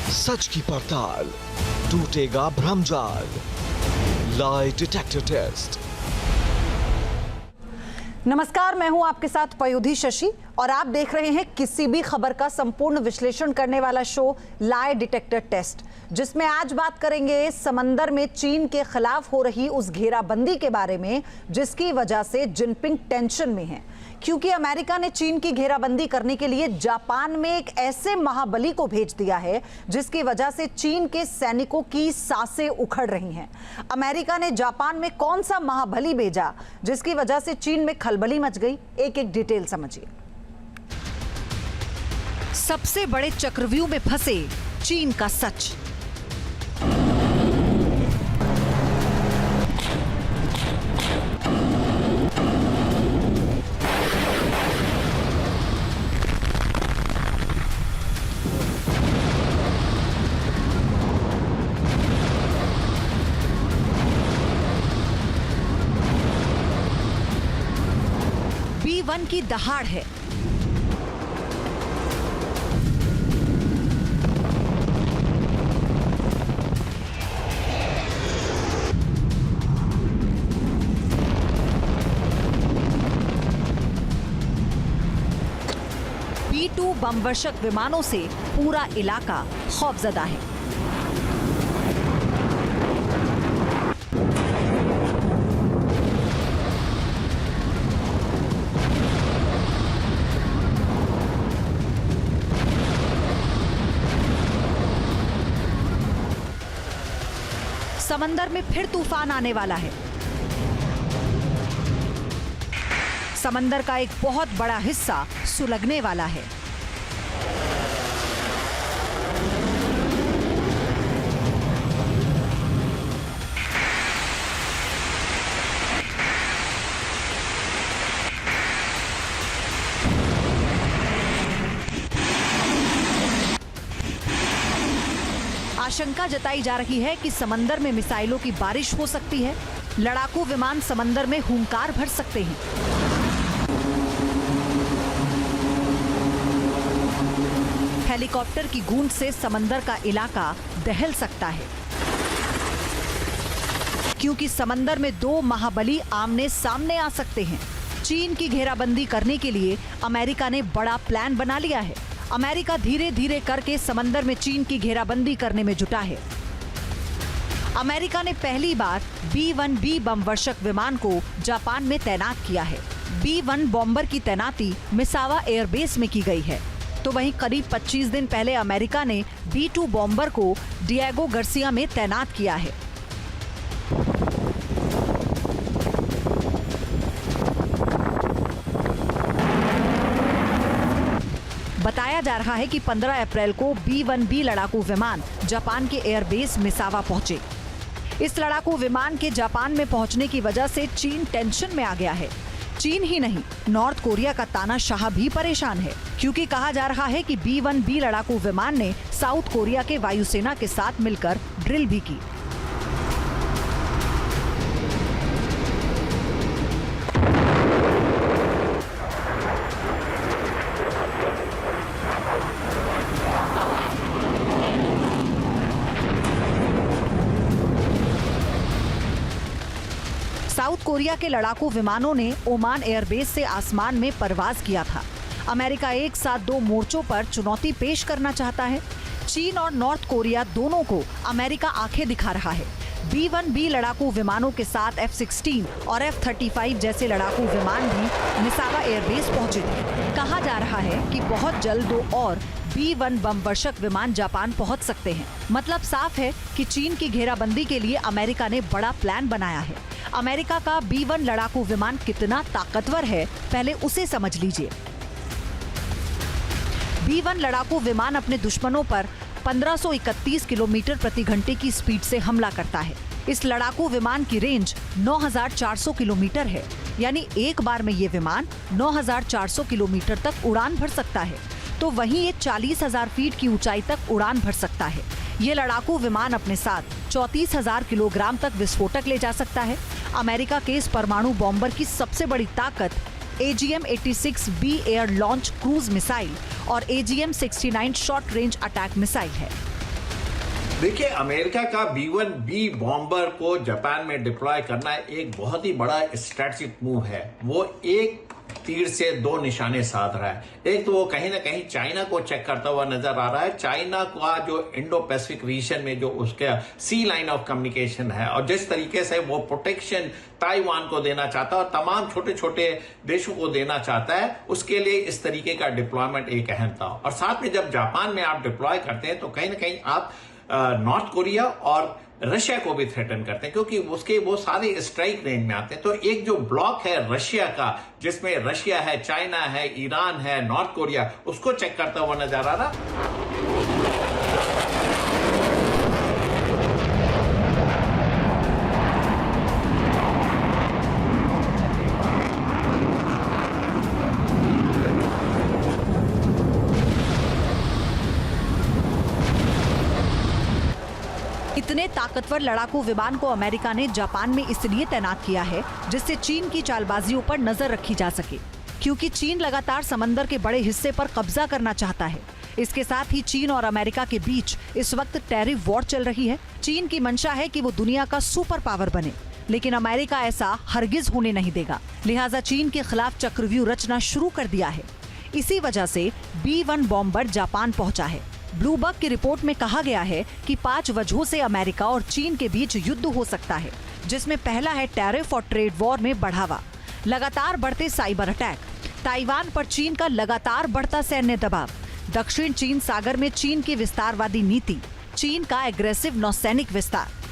सच की पड़ताल, टूटेगा भ्रमजाल। Lie detector test. नमस्कार, मैं हूं आपके साथ पयोधी शशि और आप देख रहे हैं किसी भी खबर का संपूर्ण विश्लेषण करने वाला शो लाई डिटेक्टर टेस्ट, जिसमें आज बात करेंगे समंदर में चीन के खिलाफ हो रही उस घेराबंदी के बारे में जिसकी वजह से जिनपिंग टेंशन में है, क्योंकि अमेरिका ने चीन की घेराबंदी करने के लिए जापान में एक ऐसे महाबली को भेज दिया है जिसकी वजह से चीन के सैनिकों की सांसें उखड़ रही हैं। अमेरिका ने जापान में कौन सा महाबली भेजा जिसकी वजह से चीन में खलबली मच गई? एक एक डिटेल समझिए। सबसे बड़े चक्रव्यूह में फंसे चीन का सच। B-1 की दहाड़ है। B-2 बमवर्षक विमानों से पूरा इलाका खौफजदा है। समंदर में फिर तूफान आने वाला है। समंदर का एक बहुत बड़ा हिस्सा सुलगने वाला है। आशंका जताई जा रही है कि समंदर में मिसाइलों की बारिश हो सकती है। लड़ाकू विमान समंदर में हुंकार भर सकते हैं। हेलीकॉप्टर की गूंज से समंदर का इलाका दहल सकता है, क्योंकि समंदर में दो महाबली आमने सामने आ सकते हैं। चीन की घेराबंदी करने के लिए अमेरिका ने बड़ा प्लान बना लिया है। अमेरिका धीरे धीरे करके समंदर में चीन की घेराबंदी करने में जुटा है। अमेरिका ने पहली बार B-1B बमवर्षक विमान को जापान में तैनात किया है। B-1 बॉम्बर की तैनाती मिसावा एयरबेस में की गई है, तो वहीं करीब 25 दिन पहले अमेरिका ने B-2 बॉम्बर को डिएगो गार्सिया में तैनात किया है। बताया जा रहा है कि 15 अप्रैल को B-1B लड़ाकू विमान जापान के एयरबेस मिसावा पहुंचे। इस लड़ाकू विमान के जापान में पहुंचने की वजह से चीन टेंशन में आ गया है। चीन ही नहीं, नॉर्थ कोरिया का तानाशाह भी परेशान है, क्योंकि कहा जा रहा है कि B-1B लड़ाकू विमान ने साउथ कोरिया के वायुसेना के साथ मिलकर ड्रिल भी की। साउथ कोरिया के लड़ाकू विमानों ने ओमान एयरबेस से आसमान में परवाज किया था। अमेरिका एक साथ दो मोर्चों पर चुनौती पेश करना चाहता है। चीन और नॉर्थ कोरिया दोनों को अमेरिका आंखें दिखा रहा है। B-1B लड़ाकू विमानों के साथ F-16 और F-35 जैसे लड़ाकू विमान भी मिसावा एयरबेस पहुंचे थे। कहा जा रहा है कि बहुत जल्द दो और B-1 बमवर्षक विमान जापान पहुंच सकते हैं। मतलब साफ है कि चीन की घेराबंदी के लिए अमेरिका ने बड़ा प्लान बनाया है। अमेरिका का B-1 लड़ाकू विमान कितना ताकतवर है, पहले उसे समझ लीजिए। B-1 लड़ाकू विमान अपने दुश्मनों पर 1531 किलोमीटर प्रति घंटे की स्पीड से हमला करता है। इस लड़ाकू विमान की रेंज 9400 किलोमीटर है, यानी एक बार में ये विमान 9400 किलोमीटर तक उड़ान भर सकता है। तो वहीं ये 40,000 फीट की ऊंचाई तक उड़ान भर सकता है। ये लड़ाकू विमान अपने साथ 34,000 किलोग्राम तक विस्फोटक ले जा सकता है। अमेरिका के इस परमाणु बॉम्बर की सबसे बड़ी ताकत AGM-86B air launch cruise missile और AGM-69 short range attack missile है। देखिए, अमेरिका का B-1B बॉम्बर को जापान में डिप्लॉय करना एक बहुत ही बड़ा स्ट्रेटेजिक मूव है। वो एक तीर से दो निशाने साध रहा है। एक तो वो कहीं ना कहीं चाइना को चेक करता हुआ नजर आ रहा है। चाइना का जो इंडो पैसिफिक रीजन में जो उसका सी लाइन ऑफ कम्युनिकेशन है और जिस तरीके से वो प्रोटेक्शन ताइवान को देना चाहता है और तमाम छोटे छोटे देशों को देना चाहता है, उसके लिए इस तरीके का डिप्लॉयमेंट एक अहम था। और साथ में जब जापान में आप डिप्लॉय करते हैं तो कहीं ना कहीं आप नॉर्थ कोरिया और रशिया को भी थ्रेटन करते हैं, क्योंकि उसके वो सारे स्ट्राइक रेंज में आते हैं। तो एक जो ब्लॉक है रशिया का, जिसमें रशिया है, चाइना है, ईरान है, नॉर्थ कोरिया, उसको चेक करता हुआ नजर आ रहा। इतने ताकतवर लड़ाकू विमान को अमेरिका ने जापान में इसलिए तैनात किया है जिससे चीन की चालबाजियों पर नजर रखी जा सके, क्योंकि चीन लगातार समंदर के बड़े हिस्से पर कब्जा करना चाहता है। इसके साथ ही चीन और अमेरिका के बीच इस वक्त टैरिफ वॉर चल रही है। चीन की मंशा है कि वो दुनिया का सुपर पावर बने, लेकिन अमेरिका ऐसा हरगिज होने नहीं देगा। लिहाजा चीन के खिलाफ चक्रव्यूह रचना शुरू कर दिया है। इसी वजह से B-1 बॉम्बर जापान पहुंचा है। ब्लूबर्ग की रिपोर्ट में कहा गया है कि 5 वजहों से अमेरिका और चीन के बीच युद्ध हो सकता है, जिसमें पहला है टैरिफ और ट्रेड वॉर में बढ़ावा, लगातार बढ़ते साइबर अटैक, ताइवान पर चीन का लगातार बढ़ता सैन्य दबाव, दक्षिण चीन सागर में चीन की विस्तारवादी नीति, चीन का एग्रेसिव नौसैनिक विस्तार।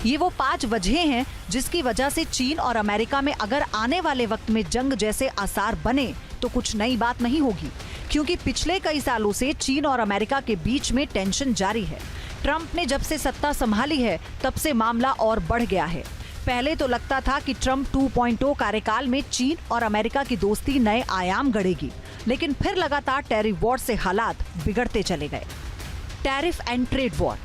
ये वो 5 वजह हैं जिसकी वजह से चीन और अमेरिका में अगर आने वाले वक्त में जंग जैसे आसार बने तो कुछ नई बात नहीं होगी, क्योंकि पिछले कई सालों से चीन और अमेरिका के बीच में टेंशन जारी है। ट्रंप ने जब से सत्ता संभाली है तब से मामला और बढ़ गया है। पहले तो लगता था कि ट्रंप 2.0 कार्यकाल में चीन और अमेरिका की दोस्ती नए आयाम गढ़ेगी, लेकिन फिर लगातार टैरिफ वॉर से हालात बिगड़ते चले गए। Tariff and trade war.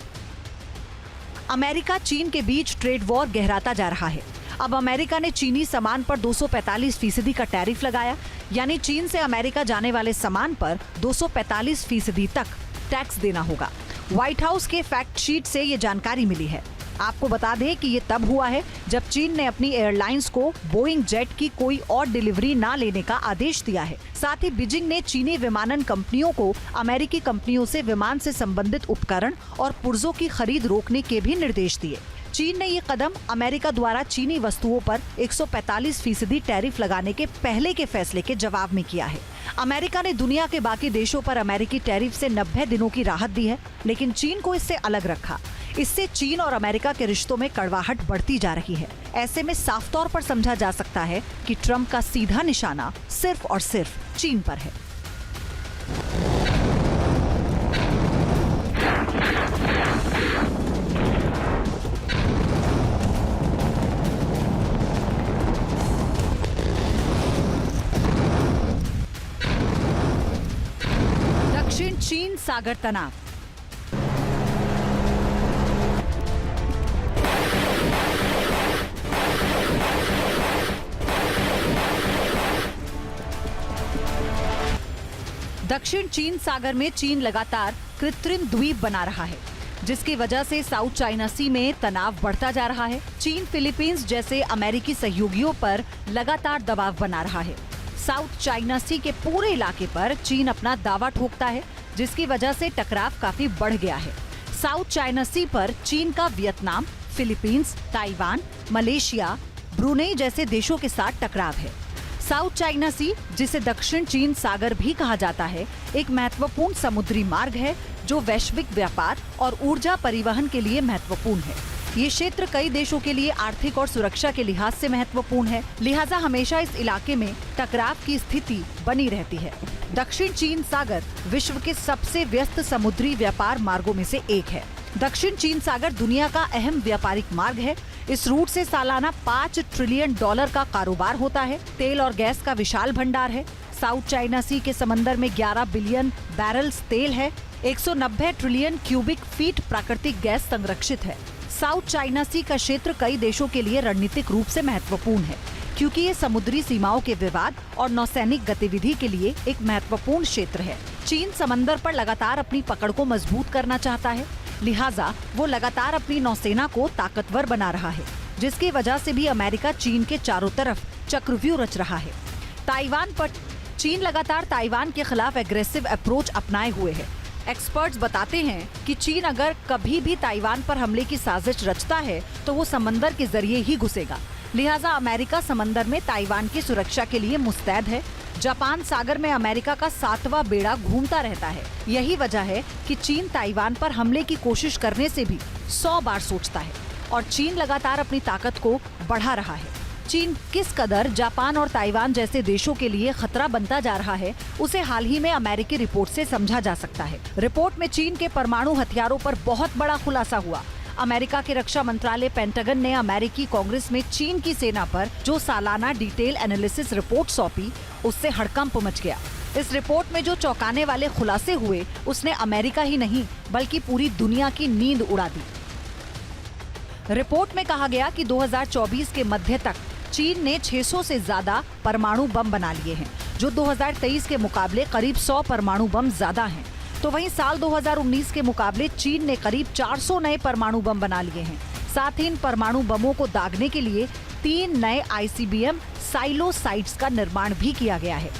America चीन के बीच ट्रेड वॉर गहराता जा रहा है। अब अमेरिका ने चीनी सामान पर 245% का टैरिफ लगाया, यानी चीन से अमेरिका जाने वाले सामान पर 245% तक टैक्स देना होगा। व्हाइट हाउस के फैक्ट शीट से ये जानकारी मिली है। आपको बता दें कि ये तब हुआ है जब चीन ने अपनी एयरलाइंस को बोइंग जेट की कोई और डिलीवरी ना लेने का आदेश दिया है। साथ ही बीजिंग ने चीनी विमानन कंपनियों को अमेरिकी कंपनियों से विमान से संबंधित उपकरण और पुर्जों की खरीद रोकने के भी निर्देश दिए। चीन ने ये कदम अमेरिका द्वारा चीनी वस्तुओं पर 145% टैरिफ लगाने के पहले के फैसले के जवाब में किया है। अमेरिका ने दुनिया के बाकी देशों पर अमेरिकी टैरिफ से 90 दिनों की राहत दी है, लेकिन चीन को इससे अलग रखा। इससे चीन और अमेरिका के रिश्तों में कड़वाहट बढ़ती जा रही है। ऐसे में साफ तौर पर समझा जा सकता है कि ट्रंप का सीधा निशाना सिर्फ और सिर्फ चीन पर है। दक्षिण चीन सागर तनाव। दक्षिण चीन सागर में चीन लगातार कृत्रिम द्वीप बना रहा है, जिसकी वजह से साउथ चाइना सी में तनाव बढ़ता जा रहा है। चीन फिलीपींस जैसे अमेरिकी सहयोगियों पर लगातार दबाव बना रहा है। साउथ चाइना सी के पूरे इलाके पर चीन अपना दावा ठोकता है, जिसकी वजह से टकराव काफी बढ़ गया है। साउथ चाइना सी पर चीन का Vietnam, Philippines, Taiwan, Malaysia, Brunei जैसे देशों के साथ टकराव है। साउथ चाइना सी, जिसे दक्षिण चीन सागर भी कहा जाता है, एक महत्वपूर्ण समुद्री मार्ग है जो वैश्विक व्यापार और ऊर्जा परिवहन के लिए महत्वपूर्ण है। ये क्षेत्र कई देशों के लिए आर्थिक और सुरक्षा के लिहाज से महत्वपूर्ण है, लिहाजा हमेशा इस इलाके में टकराव की स्थिति बनी रहती है। दक्षिण चीन सागर विश्व के सबसे व्यस्त समुद्री व्यापार मार्गों में से एक है। दक्षिण चीन सागर दुनिया का अहम व्यापारिक मार्ग है। इस रूट से सालाना $5 ट्रिलियन का कारोबार होता है। तेल और गैस का विशाल भंडार है। साउथ चाइना सी के समंदर में 11 बिलियन बैरल्स तेल है। 190 ट्रिलियन क्यूबिक फीट प्राकृतिक गैस संरक्षित है। साउथ चाइना सी का क्षेत्र कई देशों के लिए रणनीतिक रूप से महत्वपूर्ण है, क्योंकि ये समुद्री सीमाओं के विवाद और नौसैनिक गतिविधि के लिए एक महत्वपूर्ण क्षेत्र है। चीन समंदर पर लगातार अपनी पकड़ को मजबूत करना चाहता है, लिहाजा वो लगातार अपनी नौसेना को ताकतवर बना रहा है, जिसकी वजह से भी अमेरिका चीन के चारों तरफ चक्रव्यूह रच रहा है। ताइवान पर चीन लगातार ताइवान के खिलाफ एग्रेसिव अप्रोच अपनाए हुए है। एक्सपर्ट्स बताते हैं कि चीन अगर कभी भी ताइवान पर हमले की साजिश रचता है तो वो समंदर के जरिए ही घुसेगा। लिहाजा अमेरिका समंदर में ताइवान की सुरक्षा के लिए मुस्तैद है। जापान सागर में अमेरिका का 7वां बेड़ा घूमता रहता है। यही वजह है कि चीन ताइवान पर हमले की कोशिश करने से भी 100 बार सोचता है और चीन लगातार अपनी ताकत को बढ़ा रहा है। चीन किस कदर जापान और ताइवान जैसे देशों के लिए खतरा बनता जा रहा है, उसे हाल ही में अमेरिकी रिपोर्ट से समझा जा सकता है। रिपोर्ट में चीन के परमाणु हथियारों पर बहुत बड़ा खुलासा हुआ। अमेरिका के रक्षा मंत्रालय पेंटागन ने अमेरिकी कांग्रेस में चीन की सेना पर जो सालाना डिटेल एनालिसिस रिपोर्ट सौंपी, उससे हड़कंप मच गया। इस रिपोर्ट में जो चौंकाने वाले खुलासे हुए, उसने अमेरिका ही नहीं बल्कि पूरी दुनिया की नींद उड़ा दी। रिपोर्ट में कहा गया कि 2024 के मध्य तक चीन ने 600 से ज्यादा परमाणु बम बना लिए हैं, जो 2023 के मुकाबले करीब 100 परमाणु बम ज्यादा हैं। तो वहीं साल 2019 के मुकाबले चीन ने करीब 400 नए परमाणु बम बना लिए हैं। साथ ही इन परमाणु बमों को दागने के लिए 3 नए ICBM साइलो साइट्स का निर्माण भी किया गया है।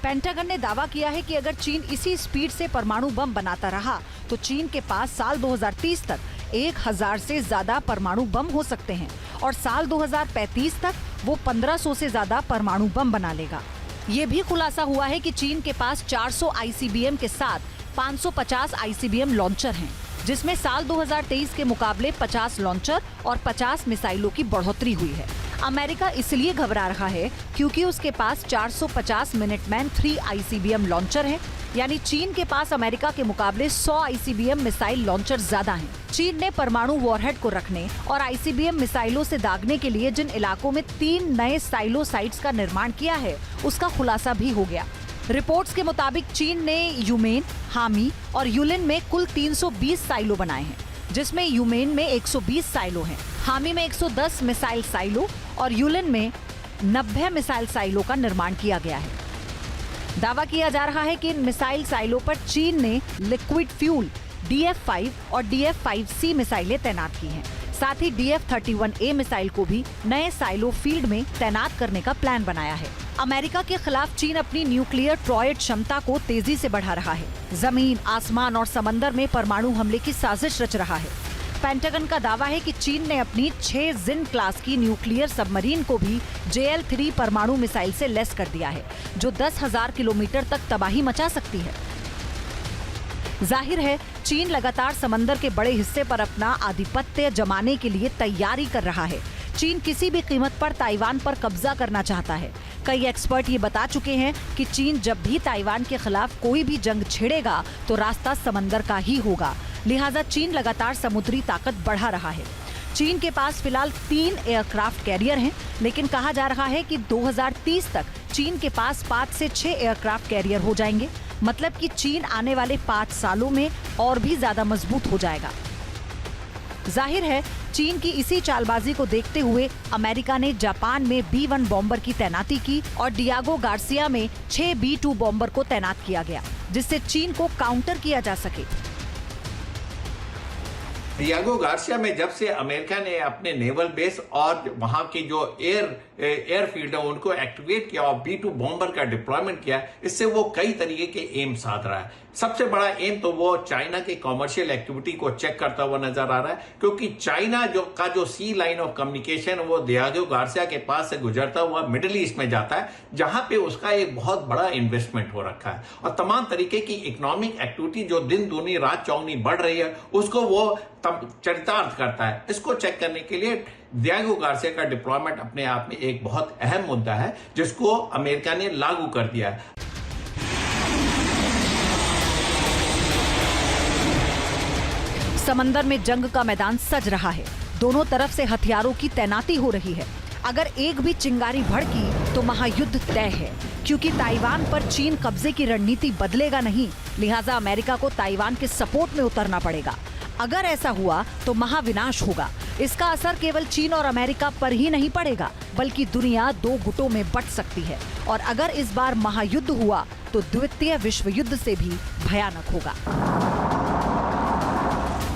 पेंटागन ने दावा किया है कि अगर चीन इसी स्पीड से परमाणु बम बनाता रहा तो चीन के पास साल 2030 तक 1000 से ज्यादा परमाणु बम हो सकते हैं और साल 2035 तक वो 1500 से ज्यादा परमाणु बम बना लेगा। ये भी खुलासा हुआ है कि चीन के पास 400 ICBM के साथ 550 ICBM लॉन्चर हैं, जिसमें साल 2023 के मुकाबले 50 लॉन्चर और 50 मिसाइलों की बढ़ोतरी हुई है। अमेरिका इसलिए घबरा रहा है क्योंकि उसके पास 450 मिनटमैन 3 ICBM लॉन्चर हैं, यानी चीन के पास अमेरिका के मुकाबले 100 ICBM मिसाइल लॉन्चर ज्यादा हैं। चीन ने परमाणु वॉरहेड को रखने और ICBM मिसाइलों से दागने के लिए जिन इलाकों में 3 नए साइलो साइट्स का निर्माण किया है, उसका खुलासा भी हो गया। रिपोर्ट्स के मुताबिक चीन ने यूमेन, हामी और यूलिन में कुल 320 साइलो बनाए हैं, जिसमें यूमेन में 120 साइलो हैं, हामी में 110 मिसाइल साइलो और यूलिन में 90 मिसाइल साइलो का निर्माण किया गया है। दावा किया जा रहा है कि इन मिसाइल साइलो पर चीन ने लिक्विड फ्यूल DF-5 और DF-5C मिसाइलें तैनात की हैं। साथ ही DF-31A मिसाइल को भी नए साइलो फील्ड में तैनात करने का प्लान बनाया है। अमेरिका के खिलाफ चीन अपनी न्यूक्लियर ट्रॉयड क्षमता को तेजी से बढ़ा रहा है। जमीन, आसमान और समंदर में परमाणु हमले की साजिश रच रहा है। पेंटागन का दावा है कि चीन ने अपनी 6 जिन क्लास की न्यूक्लियर सबमरीन को भी JL-3 परमाणु मिसाइल से लैस कर दिया है, जो 10,000 किलोमीटर तक तबाही मचा सकती है। जाहिर है, चीन लगातार समंदर के बड़े हिस्से पर अपना आधिपत्य जमाने के लिए तैयारी कर रहा है। चीन किसी भी कीमत पर ताइवान पर कब्जा करना चाहता है। कई एक्सपर्ट ये बता चुके हैं कि चीन जब भी ताइवान के खिलाफ कोई भी जंग छेड़ेगा तो रास्ता समंदर का ही होगा। लिहाजा चीन लगातार समुद्री ताकत बढ़ा रहा है। चीन के पास फिलहाल 3 एयरक्राफ्ट कैरियर हैं, लेकिन कहा जा रहा है कि 2030 तक चीन के पास 5 से 6 एयरक्राफ्ट कैरियर हो जाएंगे। मतलब कि चीन आने वाले 5 सालों में और भी ज्यादा मजबूत हो जाएगा। जाहिर है, चीन की इसी चालबाजी को देखते हुए अमेरिका ने जापान में B-1 बॉम्बर की तैनाती की और डियागो गार्सिया में 6 B-2 बॉम्बर को तैनात किया गया, जिससे चीन को काउंटर किया जा सके। डियागो गार्सिया में जब से अमेरिका ने अपने नेवल बेस और वहां की जो एयरफील्ड है उनको एक्टिवेट किया और B-2 बॉम्बर का डिप्लॉयमेंट किया, इससे वो कई तरीके के एम साध रहा है। सबसे बड़ा एम तो वो चाइना की कॉमर्शियल एक्टिविटी को चेक करता हुआ नजर आ रहा है, क्योंकि चाइना जो सी लाइन ऑफ कम्युनिकेशन वो डियागो गार्सिया के पास से गुजरता हुआ मिडिल ईस्ट में जाता है, जहां पे उसका एक बहुत बड़ा इन्वेस्टमेंट हो रखा है और तमाम तरीके की इकोनॉमिक एक्टिविटी जो दिन दूनी रात चौगनी बढ़ रही है उसको वो चरितार्थ करता है। इसको चेक करने के लिए डियागो गार्सिया का डिप्लॉयमेंट अपने आप में एक बहुत अहम मुद्दा है, जिसको अमेरिका ने लागू कर दिया है। समंदर में जंग का मैदान सज रहा है। दोनों तरफ से हथियारों की तैनाती हो रही है। अगर एक भी चिंगारी भड़की तो महायुद्ध तय है, क्योंकि ताइवान पर चीन कब्जे की रणनीति बदलेगा नहीं, लिहाजा अमेरिका को ताइवान के सपोर्ट में उतरना पड़ेगा। अगर ऐसा हुआ तो महाविनाश होगा। इसका असर केवल चीन और अमेरिका पर ही नहीं पड़ेगा, बल्कि दुनिया दो गुटों में बंट सकती है। और अगर इस बार महायुद्ध हुआ तो द्वितीय विश्व युद्ध से भी भयानक होगा।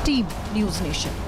Team news nation.